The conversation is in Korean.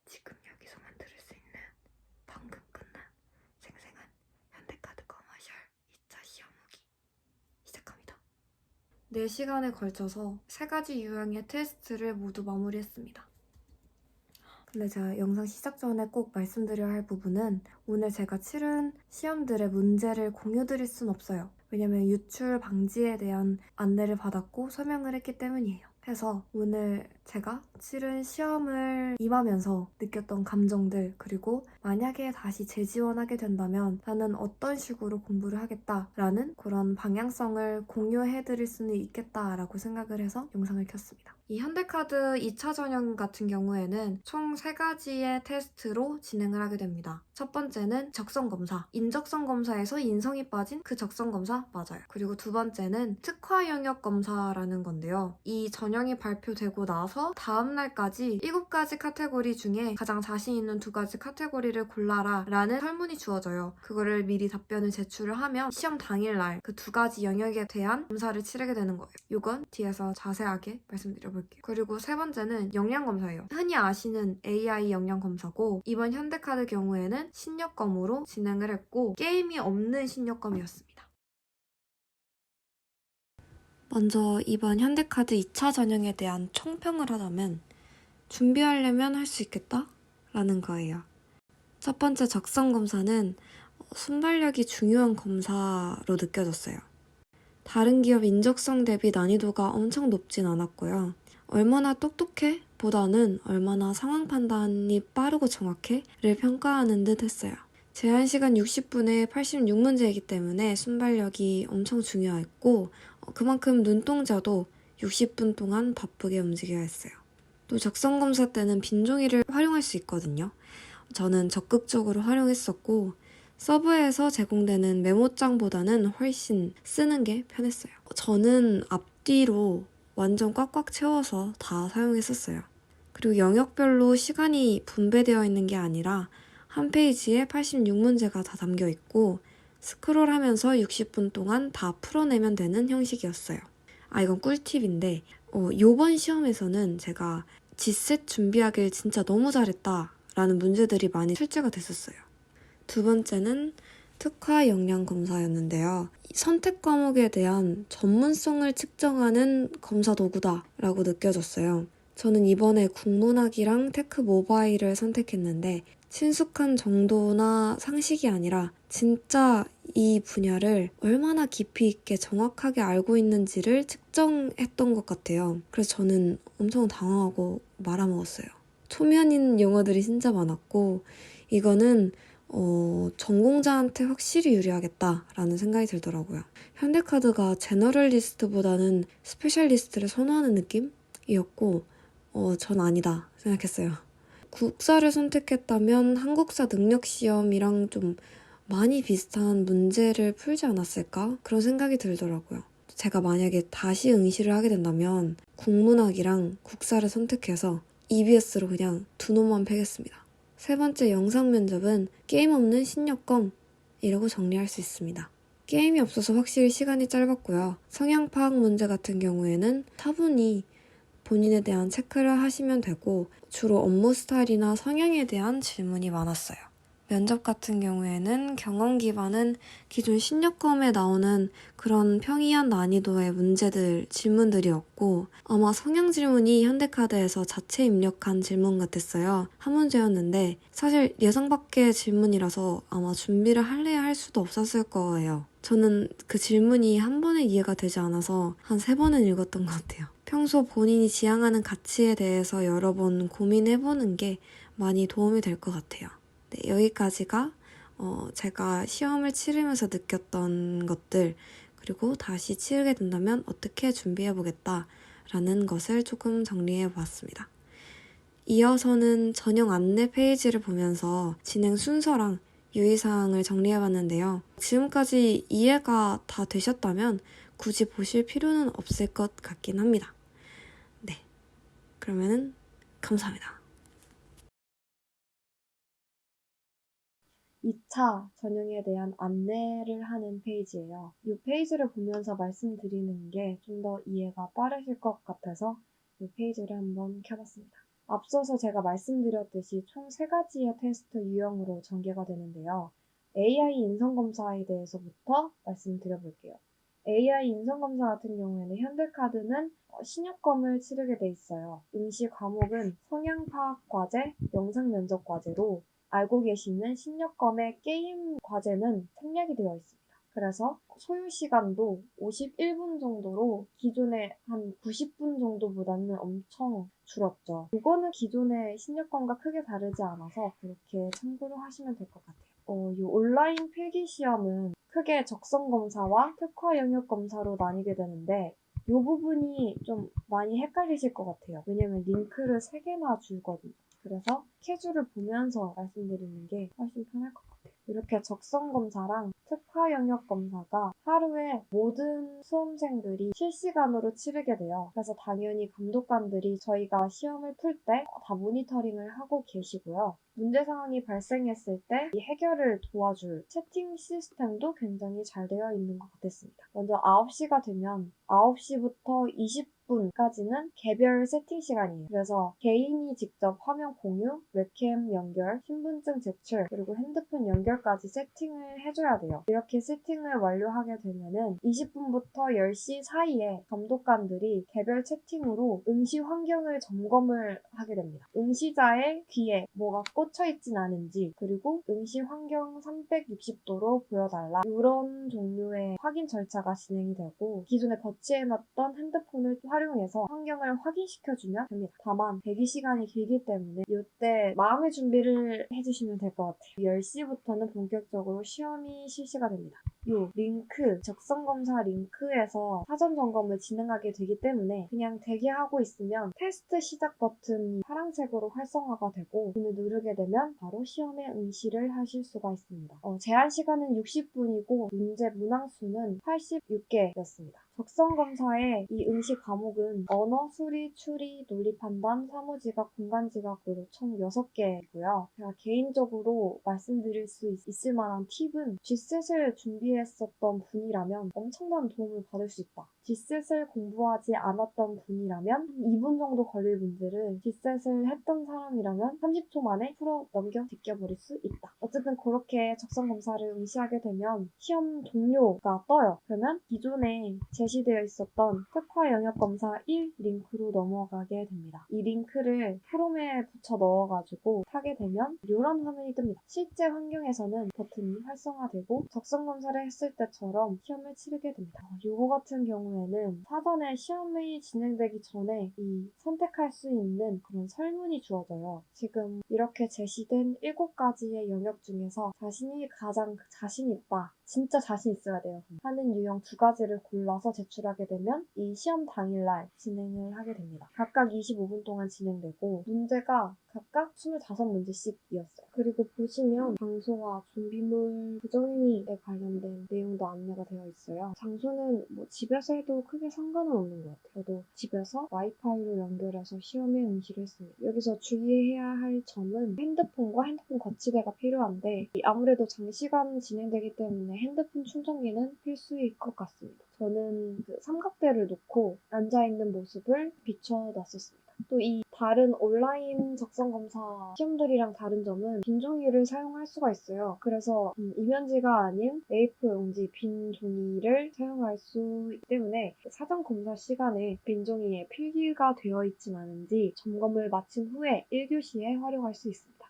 지금 여기서만 들을 수 있는 방금 끝난 생생한 현대카드 커머셜 2차 시험 후기 시작합니다. 4시간에 걸쳐서 3가지 유형의 테스트를 모두 마무리했습니다. 근데 제가 영상 시작 전에 꼭 말씀드려야 할 부분은 오늘 제가 치른 시험들의 문제를 공유드릴 순 없어요. 왜냐면 유출 방지에 대한 안내를 받았고 설명을 했기 때문이에요. 해서 오늘 제가 치른 시험을 임하면서 느꼈던 감정들, 그리고 만약에 다시 재지원하게 된다면 나는 어떤 식으로 공부를 하겠다라는 그런 방향성을 공유해드릴 수는 있겠다라고 생각을 해서 영상을 켰습니다. 이 현대카드 2차 전형 같은 경우에는 총 3가지의 테스트로 진행을 하게 됩니다. 첫 번째는 적성검사. 인적성 검사에서 인성이 빠진 그 적성검사 맞아요. 그리고 두 번째는 특화 영역 검사라는 건데요. 이 전형이 발표되고 나서 다음날까지 7가지 카테고리 중에 가장 자신 있는 2가지 카테고리를 골라라 라는 설문이 주어져요. 그거를 미리 답변을 제출을 하면 시험 당일날 그 2가지 영역에 대한 검사를 치르게 되는 거예요. 이건 뒤에서 자세하게 말씀드려볼게요. 그리고 세 번째는 역량검사예요. 흔히 아시는 AI 역량검사고 이번 현대카드 경우에는 신여검으로 진행을 했고 게임이 없는 신여검이었습니다. 먼저 이번 현대카드 2차 전형에 대한 총평을 하자면 준비하려면 할 수 있겠다? 라는 거예요. 첫 번째 적성검사는 순발력이 중요한 검사로 느껴졌어요. 다른 기업 인적성 대비 난이도가 엄청 높진 않았고요. 얼마나 똑똑해? 보다는 얼마나 상황 판단이 빠르고 정확해?를 평가하는 듯 했어요. 제한시간 60분에 86문제이기 때문에 순발력이 엄청 중요했고 그만큼 눈동자도 60분 동안 바쁘게 움직여야 했어요. 또 적성검사 때는 빈종이를 활용할 수 있거든요. 저는 적극적으로 활용했었고 서브에서 제공되는 메모장보다는 훨씬 쓰는 게 편했어요. 저는 앞뒤로 완전 꽉꽉 채워서 다 사용했었어요. 그리고 영역별로 시간이 분배되어 있는 게 아니라 한 페이지에 86문제가 다 담겨 있고 스크롤하면서 60분 동안 다 풀어내면 되는 형식이었어요. 이건 꿀팁인데 요번 시험에서는 제가 지셋 준비하길 진짜 너무 잘했다 라는 문제들이 많이 출제가 됐었어요. 두 번째는 특화 역량 검사였는데요. 선택 과목에 대한 전문성을 측정하는 검사 도구다 라고 느껴졌어요. 저는 이번에 국문학이랑 테크 모바일을 선택했는데 친숙한 정도나 상식이 아니라 진짜 이 분야를 얼마나 깊이 있게 정확하게 알고 있는지를 측정했던 것 같아요. 그래서 저는 엄청 당황하고 말아먹었어요. 초면인 용어들이 진짜 많았고 이거는 전공자한테 확실히 유리하겠다라는 생각이 들더라고요. 현대카드가 제너럴리스트보다는 스페셜리스트를 선호하는 느낌이었고 전 아니다 생각했어요. 국사를 선택했다면 한국사 능력시험이랑 좀 많이 비슷한 문제를 풀지 않았을까? 그런 생각이 들더라고요. 제가 만약에 다시 응시를 하게 된다면 국문학이랑 국사를 선택해서 EBS로 그냥 두 놈만 패겠습니다. 세 번째 영상 면접은 게임 없는 신여검이라고 정리할 수 있습니다. 게임이 없어서 확실히 시간이 짧았고요. 성향 파악 문제 같은 경우에는 차분히 본인에 대한 체크를 하시면 되고 주로 업무 스타일이나 성향에 대한 질문이 많았어요. 면접 같은 경우에는 경험 기반은 기존 신여검에 나오는 그런 평이한 난이도의 문제들, 질문들이었고 아마 성향 질문이 현대카드에서 자체 입력한 질문 같았어요. 한 문제였는데 사실 예상 밖의 질문이라서 아마 준비를 할래야 할 수도 없었을 거예요. 저는 그 질문이 한 번에 이해가 되지 않아서 한 3번은 읽었던 것 같아요. 평소 본인이 지향하는 가치에 대해서 여러 번 고민해보는 게 많이 도움이 될 것 같아요. 네, 여기까지가 제가 시험을 치르면서 느꼈던 것들, 그리고 다시 치르게 된다면 어떻게 준비해보겠다라는 것을 조금 정리해보았습니다. 이어서는 전형 안내 페이지를 보면서 진행 순서랑 유의사항을 정리해봤는데요. 지금까지 이해가 다 되셨다면 굳이 보실 필요는 없을 것 같긴 합니다. 네, 그러면은 감사합니다. 2차 전형에 대한 안내를 하는 페이지예요. 이 페이지를 보면서 말씀드리는 게 좀 더 이해가 빠르실 것 같아서 이 페이지를 한번 켜봤습니다. 앞서서 제가 말씀드렸듯이 총 3가지의 테스트 유형으로 전개가 되는데요. AI 인성검사에 대해서부터 말씀드려볼게요. AI 인성검사 같은 경우에는 현대카드는 신협검을 치르게 돼 있어요. 응시 과목은 성향파악 과제, 영상면접 과제로 알고 계시는 신협검의 게임 과제는 생략이 되어 있습니다. 그래서 소요 시간도 51분 정도로 기존의 한 90분 정도보다는 엄청 줄었죠. 이거는 기존의 신협검과 크게 다르지 않아서 그렇게 참고를 하시면 될 것 같아요. 이 온라인 필기 시험은 크게 적성 검사와 특화 영역 검사로 나뉘게 되는데 이 부분이 좀 많이 헷갈리실 것 같아요. 왜냐면 링크를 3개나 주거든요. 그래서 스케줄을 보면서 말씀드리는 게 훨씬 편할 것 같아요. 이렇게 적성 검사랑 특화 영역 검사가 하루에 모든 수험생들이 실시간으로 치르게 돼요. 그래서 당연히 감독관들이 저희가 시험을 풀 때 다 모니터링을 하고 계시고요. 문제 상황이 발생했을 때 이 해결을 도와줄 채팅 시스템도 굉장히 잘 되어 있는 것 같았습니다. 먼저 9시가 되면 9시부터 20분까지는 개별 세팅 시간이에요. 그래서 개인이 직접 화면 공유, 웹캠 연결, 신분증 제출, 그리고 핸드폰 연결까지 세팅을 해줘야 돼요. 이렇게 세팅을 완료하게 되면은 20분부터 10시 사이에 감독관들이 개별 채팅으로 응시 환경을 점검을 하게 됩니다. 응시자의 귀에 뭐가 꽂혀있진 않은지, 그리고 응시 환경 360도로 보여달라, 이런 종류의 확인 절차가 진행이 되고 기존에 거치해놨던 핸드폰을 활용해서 환경을 확인시켜주면 됩니다. 다만 대기 시간이 길기 때문에 이때 마음의 준비를 해주시면 될 것 같아요. 10시부터는 본격적으로 시험이 실시가 됩니다. 이 링크, 적성검사 링크에서 사전 점검을 진행하게 되기 때문에 그냥 대기하고 있으면 테스트 시작 버튼이 파란색으로 활성화가 되고 그 누르게 되면 바로 시험에 응시를 하실 수가 있습니다. 제한 시간은 60분이고 문제 문항수는 86개였습니다. 적성검사의 이 응시 과목은 언어, 수리, 추리, 논리 판단, 사무지각, 공간지각으로 총 6개이고요. 제가 개인적으로 말씀드릴 수 있을 만한 팁은 G셋을 준비했었던 분이라면 엄청난 도움을 받을 수 있다. G셋을 공부하지 않았던 분이라면 2분 정도 걸릴 문제를 G셋을 했던 사람이라면 30초 만에 풀어 넘겨 제껴버릴 수 있다. 어쨌든 그렇게 적성검사를 응시하게 되면 시험 동료가 떠요. 그러면 기존에 제시되어 있었던 특화 영역검사 1 링크로 넘어가게 됩니다. 이 링크를 프롬에 붙여 넣어가지고 하게 되면 이런 화면이 뜹니다. 실제 환경에서는 버튼이 활성화되고 적성검사를 했을 때처럼 시험을 치르게 됩니다. 이거 같은 경우에는 사전에 시험이 진행되기 전에 이 선택할 수 있는 그런 설문이 주어져요. 지금 이렇게 제시된 7가지의 영역 중에서 자신이 가장 자신 있다, 진짜 자신 있어야 돼요 하는 유형 2가지를 골라서 제출하게 되면 이 시험 당일날 진행을 하게 됩니다. 각각 25분 동안 진행되고 문제가 각각 25문제씩이었어요. 그리고 보시면 장소와 준비물 부정행위에 관련된 내용도 안내가 되어 있어요. 장소는 뭐 집에서 해도 크게 상관은 없는 것 같아요. 저도 집에서 와이파이로 연결해서 시험에 응시를 했습니다. 여기서 주의해야 할 점은 핸드폰과 핸드폰 거치대가 필요한데 아무래도 장시간 진행되기 때문에 핸드폰 충전기는 필수일 것 같습니다. 저는 그 삼각대를 놓고 앉아있는 모습을 비춰놨었습니다. 또 이 다른 온라인 적성검사 시험들이랑 다른 점은 빈 종이를 사용할 수가 있어요. 그래서 이면지가 아닌 A4 용지 빈 종이를 사용할 수 있기 때문에 사전 검사 시간에 빈 종이에 필기가 되어 있진 않은지 점검을 마친 후에 1교시에 활용할 수 있습니다.